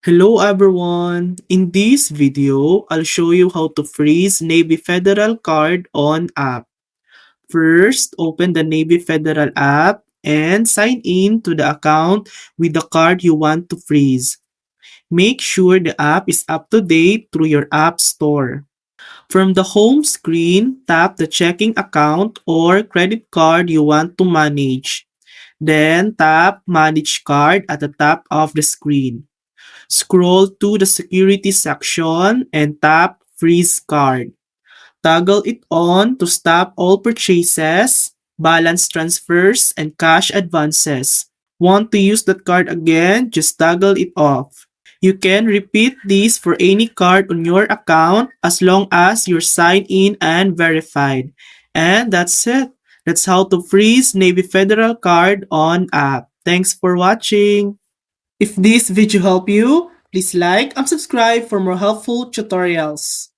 Hello everyone! In this video, I'll show you how to freeze Navy Federal card on app. First, open the Navy Federal app and sign in to the account with the card you want to freeze. Make sure the app is up to date through your app store. From the home screen, tap the checking account or credit card you want to manage. Then tap Manage Card at the top of the screen. Scroll to the security section and tap Freeze Card. Toggle it on to stop all purchases, balance transfers, and cash advances. Want to use that card again? Just toggle it off. You can repeat this for any card on your account as long as you're signed in and verified. And that's it. That's how to freeze Navy Federal card on app. Thanks for watching. If this video helped you, please like and subscribe for more helpful tutorials.